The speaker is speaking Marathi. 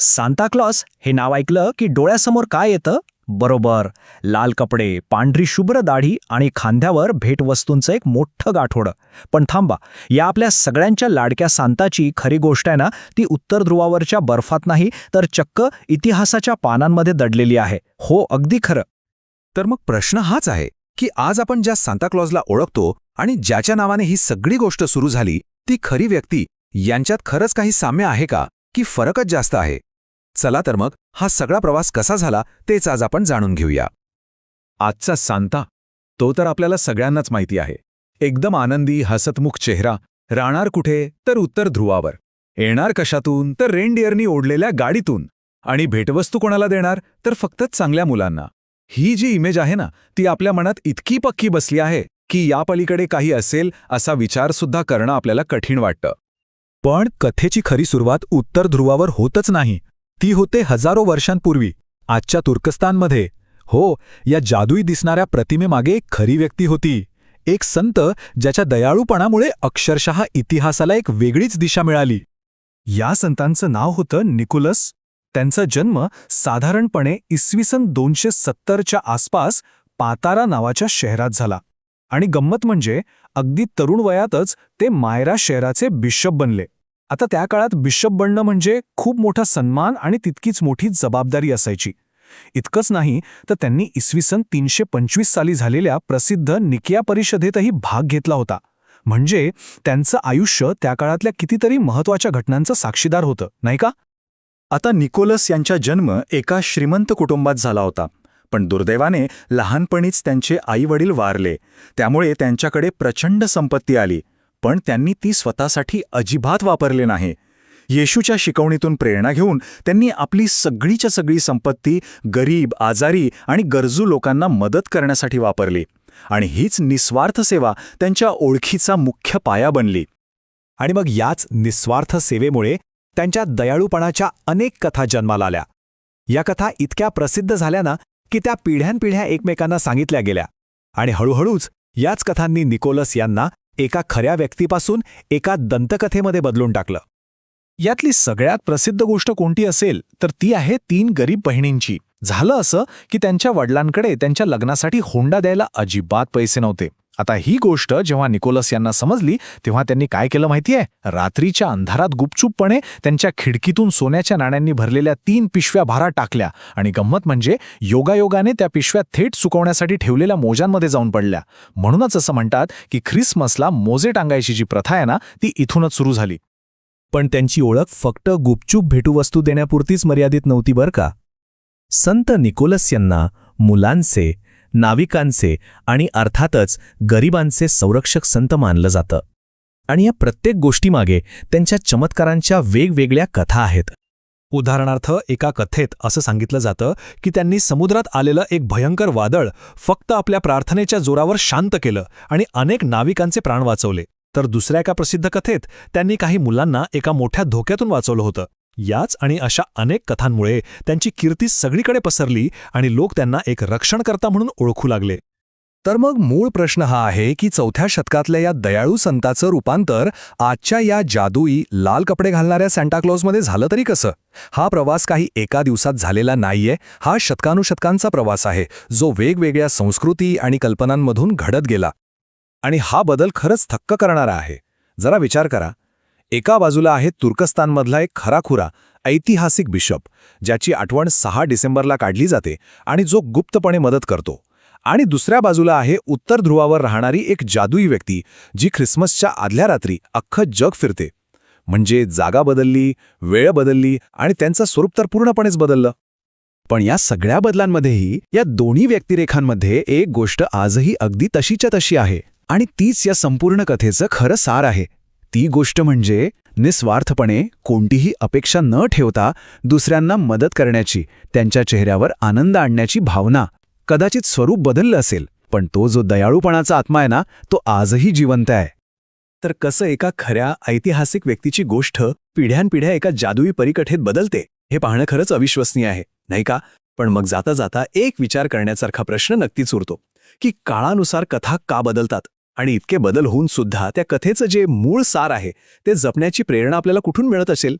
सांताक्लॉस हे नाव ऐकलं की डोळ्यासमोर काय येतं? बरोबर, लाल कपडे, पांढरी शुभ्र दाढी आणि खांद्यावर भेटवस्तूंचं एक मोठं गाठोडं. पण थांबा, या आपल्या सगळ्यांच्या लाडक्या सांताची खरी गोष्ट आहे ना, ती उत्तर ध्रुवावरच्या बर्फात नाही, तर चक्क इतिहासाच्या पानांमध्ये दडलेली आहे. हो, अगदी खरं. तर मग प्रश्न हाच आहे की आज आपण ज्या सांताक्लॉजला ओळखतो आणि ज्याच्या नावाने ही सगळी गोष्ट सुरू झाली, ती खरी व्यक्ती यांच्यात खरंच काही साम्य आहे का, की फरकच जास्त आहे? चला तर मग हा सगळा प्रवास कसा झाला तेच आज आपण जाणून घेऊया. आजचा सांता, तो तर आपल्याला सगळ्यांनाच माहिती आहे. एकदम आनंदी हसतमुख चेहरा, राहणार कुठे तर उत्तर ध्रुवावर, येणार कशातून तर रेनडिअरनी ओढलेल्या गाडीतून, आणि भेटवस्तू कोणाला देणार तर फक्त चांगल्या मुलांना. ही जी इमेज आहे ना, ती आपल्या मनात इतकी पक्की बसली आहे की या पलीकडे काही असेल असा विचारसुद्धा करणं आपल्याला कठीण वाटतं. पण कथेची खरी सुरुवात उत्तर ध्रुवावर होतच नाही. ती होते हजारो वर्षांपूर्वी, आजच्या तुर्कस्तानमध्ये. हो, या जादुई दिसणाऱ्या प्रतिमेमागे एक खरी व्यक्ती होती. एक संत ज्याच्या दयाळूपणामुळे अक्षरशः इतिहासाला एक वेगळीच दिशा मिळाली. या संतांचं नाव होतं निकोलस. त्यांचा जन्म साधारणपणे इसवी सन 270च्या आसपास पातारा नावाच्या शहरात झाला. आणि गंमत म्हणजे अगदी तरुण वयातच ते मायरा शहराचे बिशप बनले. आता त्या काळात बिशप बनणं म्हणजे खूप मोठा सन्मान आणि तितकीच मोठी जबाबदारी असायची. इतकंच नाही तर त्यांनी इसवी सन 325 साली झालेल्या प्रसिद्ध निकिया परिषदेतही भाग घेतला होता. म्हणजे त्यांचं आयुष्य त्या काळातल्या कितीतरी महत्त्वाच्या घटनांचं साक्षीदार होतं, नाही का? आता निकोलस यांचा जन्म एका श्रीमंत कुटुंबात झाला होता. पण दुर्दैवाने लहानपणीच त्यांचे आई-वडील वारले. त्यामुळे त्यांच्याकडे प्रचंड संपत्ती आली. पण त्यांनी ती स्वतःसाठी अजिबात वापरले नाही. येशूच्या शिकवणीतून प्रेरणा घेऊन त्यांनी आपली सगळीच्या सगळी संपत्ती गरीब, आजारी आणि गरजू लोकांना मदत करण्यासाठी वापरली. आणि हीच निस्वार्थ सेवा त्यांच्या ओळखीचा मुख्य पाया बनली. आणि मग याच निस्वार्थ सेवेमुळे त्यांच्या दयाळूपणाच्या अनेक कथा जन्माला आल्या. या कथा इतक्या प्रसिद्ध झाल्या ना की त्या पिढ्यानपिढ्या एकमेकांना सांगितल्या गेल्या. आणि हळूहळूच याच कथांनी निकोलस यांना एका खऱ्या व्यक्तीपासून एका दंतकथेमध्ये बदलून टाकलं. यातली सगळ्यात प्रसिद्ध गोष्ट कोणती असेल तर ती आहे 3 गरीब बहिणींची. झालं असं की त्यांच्या वडिलांकडे त्यांच्या लग्नासाठी हुंडा द्यायला अजिबात पैसे नव्हते. आता ही गोष्ट जेव्हा निकोलस यांना समजली तेव्हा त्यांनी काय केलं माहितीये? रात्रीच्या अंधारात गुपचूपपणे त्यांच्या खिडकीतून सोन्याच्या नाण्यांनी भरलेल्या 3 पिशव्या भारात टाकल्या. आणि गंमत म्हणजे योगायोगाने त्या पिशव्या थेट सुकवण्यासाठी ठेवलेल्या मोजांमध्ये जाऊन पडल्या. म्हणूनच असं म्हणतात की ख्रिसमसला मोजे टांगायची जी प्रथा आहे ना, ती इथूनच सुरू झाली. पण त्यांची ओळख फक्त गुपचूप भेटूवस्तू देण्यापुरतीच मर्यादित नव्हती बरं का. संत निकोलस यांना मुलांचे, नाविकांचे आणि अर्थातच गरिबांचे संरक्षक संत मानलं जातं. आणि या प्रत्येक गोष्टीमागे त्यांच्या चमत्कारांच्या वेगवेगळ्या कथा आहेत. उदाहरणार्थ, एका कथेत असं सांगितलं जातं की त्यांनी समुद्रात आलेलं एक भयंकर वादळ फक्त आपल्या प्रार्थनेच्या जोरावर शांत केलं आणि अनेक नाविकांचे प्राण वाचवले. तर दुसऱ्या एका प्रसिद्ध कथेत त्यांनी काही मुलांना एका मोठ्या धोक्यातून वाचवलं होतं. याच आणि अशा अनेक कथांमुळे त्यांची कीर्ती सगळीकडे पसरली आणि लोक त्यांना एक रक्षणकर्ता म्हणून ओळखू लागले. तर मग मूळ प्रश्न हा आहे की 4थ्या शतकातल्या या दयाळू संताचं रूपांतर आजच्या या जादुई लाल कपडे घालणाऱ्या सांताक्लॉजमध्ये झालं तरी कसं? हा प्रवास काही एका दिवसात झालेला नाहीये. हा शतकानुशतकांचा प्रवास आहे, जो वेगवेगळ्या संस्कृती आणि कल्पनांमधून घडत गेला. आणि हा बदल खरंच थक्क करणारा आहे. जरा विचार करा. एका बाजूला आहे तुर्कस्तानमधला एक खराखुरा ऐतिहासिक बिशप, ज्याची आठवण 6 डिसेंबरला काढली जाते आणि जो गुप्तपणे मदत करतो. आणि दुसऱ्या बाजूला आहे उत्तर ध्रुवावर राहणारी एक जादुई व्यक्ती, जी ख्रिसमसच्या आदल्या रात्री अख्खं जग फिरते. म्हणजे जागा बदलली, वेळ बदलली आणि त्यांचं स्वरूप तर पूर्णपणेच बदललं. पण या सगळ्या बदलांमध्येही या दोन्ही व्यक्तिरेखांमध्ये एक गोष्ट आजही अगदी तशीच्या तशी आहे. आणि तीच या संपूर्ण कथेचं खरं सार आहे. ती गोष्ट म्हणजे निस्वार्थपणे, कोणतीही अपेक्षा न ठेवता दुसऱ्यांना मदत करण्याची, त्यांच्या चेहऱ्यावर आनंद आणण्याची भावना. कदाचित स्वरूप बदललं असेल, पण तो जो दयाळूपणाचा आत्मा आहे ना, तो आजही जिवंत आहे. तर कसं एका खऱ्या ऐतिहासिक व्यक्तीची गोष्ट पिढ्यानपिढ्या एका जादुई परिकथेत बदलते, हे पाहणं खरंच अविश्वसनीय आहे, नाही का? पण मग जाता जाता एक विचार करण्यासारखा प्रश्न नक्कीच उरतो की काळानुसार कथा का बदलतात? आणि इतके बदल होऊन सुद्धा त्या कथेचं जे मूळ सार आहे ते जपण्याची प्रेरणा आपल्याला कुठून मिळत असेल?